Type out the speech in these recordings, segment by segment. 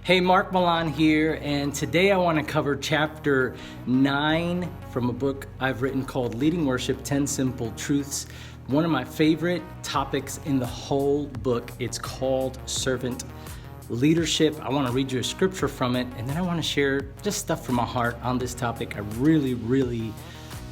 Hey, Marc Millan here, and today I want to cover chapter 9 from a book I've written called Leading Worship, 10 Simple Truths. One of my favorite topics in the whole book. It's called Servant Leadership. I want to read you a scripture from it, and then I want to share just stuff from my heart on this topic. I really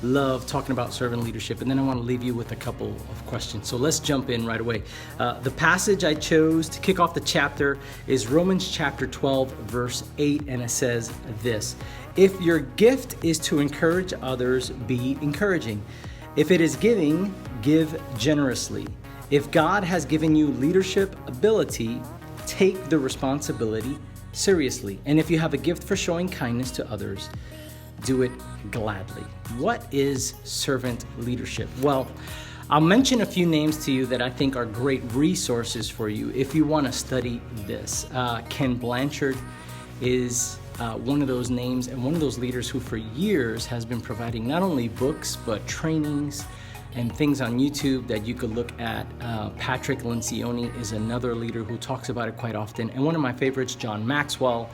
love talking about servant leadership, and then I want to leave you with a couple of questions. So let's jump in right away. The passage I chose to kick off the chapter is Romans chapter 12, verse 8, and it says this: "If your gift is to encourage others, be encouraging. If it is giving, give generously. If God has given you leadership ability, take the responsibility seriously. And if you have a gift for showing kindness to others, do it gladly." What is servant leadership? Well, I'll mention a few names to you that I think are great resources for you if you want to study this. Ken Blanchard is one of those names and one of those leaders who for years has been providing not only books but trainings and things on YouTube that you could look at. Patrick Lencioni is another leader who talks about it quite often. And one of my favorites, John Maxwell,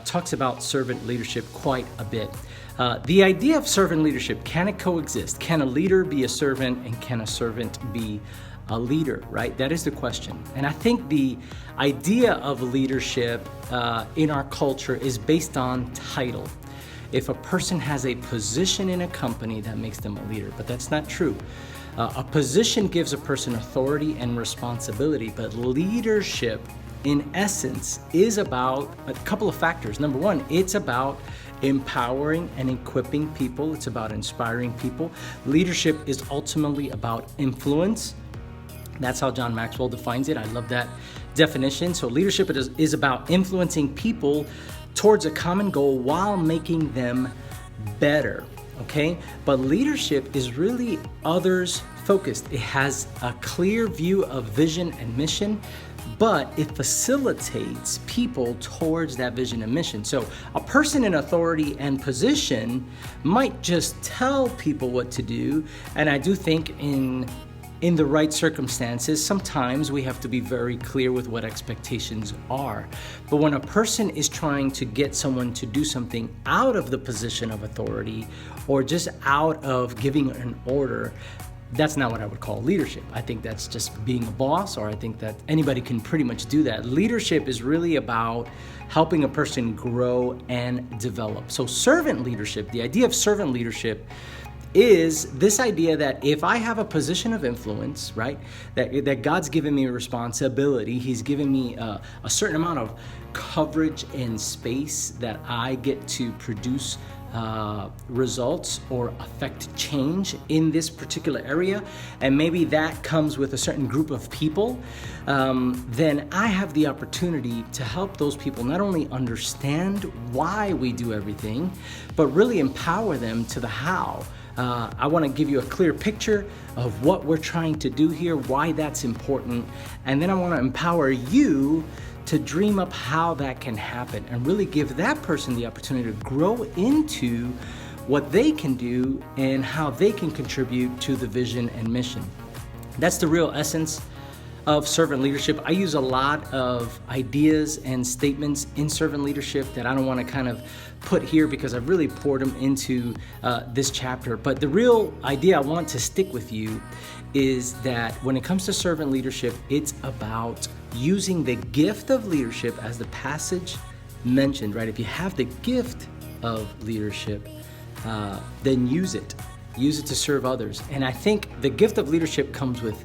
talks about servant leadership quite a bit. The idea of servant leadership, can it coexist? Can a leader be a servant, and can a servant be a leader, right? That is the question. And I think the idea of leadership in our culture is based on title. If a person has a position in a company, that makes them a leader, but that's not true. A position gives a person authority and responsibility, but leadership in essence is about a couple of factors. Number one, it's about empowering and equipping people. It's about inspiring people. Leadership is ultimately about influence. That's how John Maxwell defines it. I love that definition. So leadership is about influencing people towards a common goal while making them better, okay? But leadership is really others focused. It has a clear view of vision and mission, but it facilitates people towards that vision and mission. So a person in authority and position might just tell people what to do, and I do think in the right circumstances, sometimes we have to be very clear with what expectations are. But when a person is trying to get someone to do something out of the position of authority or just out of giving an order, that's not what I would call leadership. I think that's just being a boss, or I think that anybody can pretty much do that. Leadership is really about helping a person grow and develop. So servant leadership, the idea of servant leadership is this idea that if I have a position of influence, right, that God's given me a responsibility, He's given me a certain amount of coverage and space that I get to produce results or affect change in this particular area, and maybe that comes with a certain group of people, then I have the opportunity to help those people not only understand why we do everything, but really empower them to the how. I want to give you a clear picture of what we're trying to do here, why that's important, and then I want to empower you to dream up how that can happen and really give that person the opportunity to grow into what they can do and how they can contribute to the vision and mission. That's the real essence of servant leadership. I use a lot of ideas and statements in servant leadership that I don't want to kind of put here because I've really poured them into this chapter. But the real idea I want to stick with you is that when it comes to servant leadership, it's about using the gift of leadership as the passage mentioned, right? If you have the gift of leadership, then use it. Use it to serve others. And I think the gift of leadership comes with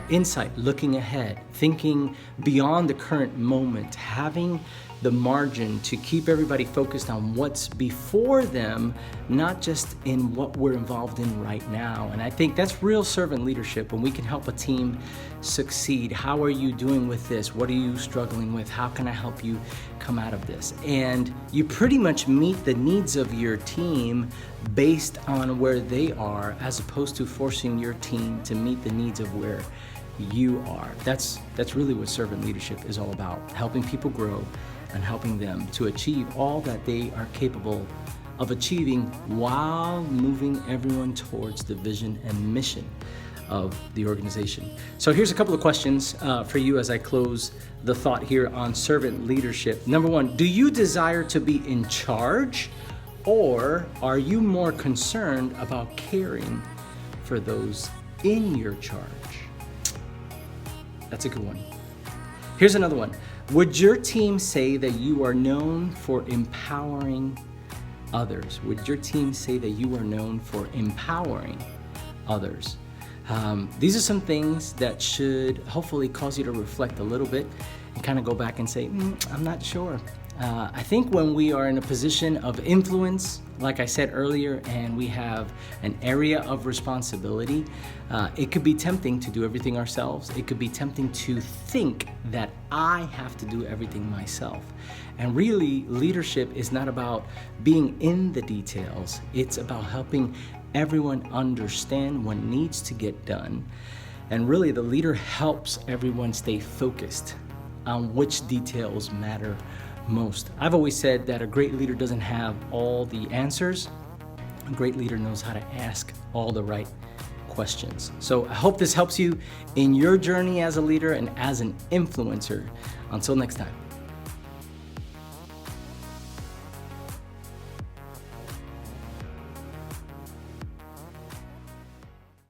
insight, looking ahead, thinking beyond the current moment, having the margin to keep everybody focused on what's before them, not just in what we're involved in right now. And I think that's real servant leadership, when we can help a team succeed. How are you doing with this? What are you struggling with? How can I help you come out of this? And you pretty much meet the needs of your team based on where they are, as opposed to forcing your team to meet the needs of where you are. That's really what servant leadership is all about, helping people grow and helping them to achieve all that they are capable of achieving while moving everyone towards the vision and mission of the organization. So here's a couple of questions for you as I close the thought here on servant leadership. Number one, do you desire to be in charge, or are you more concerned about caring for those in your charge? That's a good one. Here's another one. Would your team say that you are known for empowering others? Would your team say that you are known for empowering others? These are some things that should hopefully cause you to reflect a little bit and kind of go back and say, I'm not sure. I think when we are in a position of influence, like I said earlier, and we have an area of responsibility, it could be tempting to do everything ourselves. It could be tempting to think that I have to do everything myself. And really, leadership is not about being in the details. It's about helping everyone understand what needs to get done. And really, the leader helps everyone stay focused on which details matter most. I've always said that a great leader doesn't have all the answers. A great leader knows how to ask all the right questions. So I hope this helps you in your journey as a leader and as an influencer. Until next time.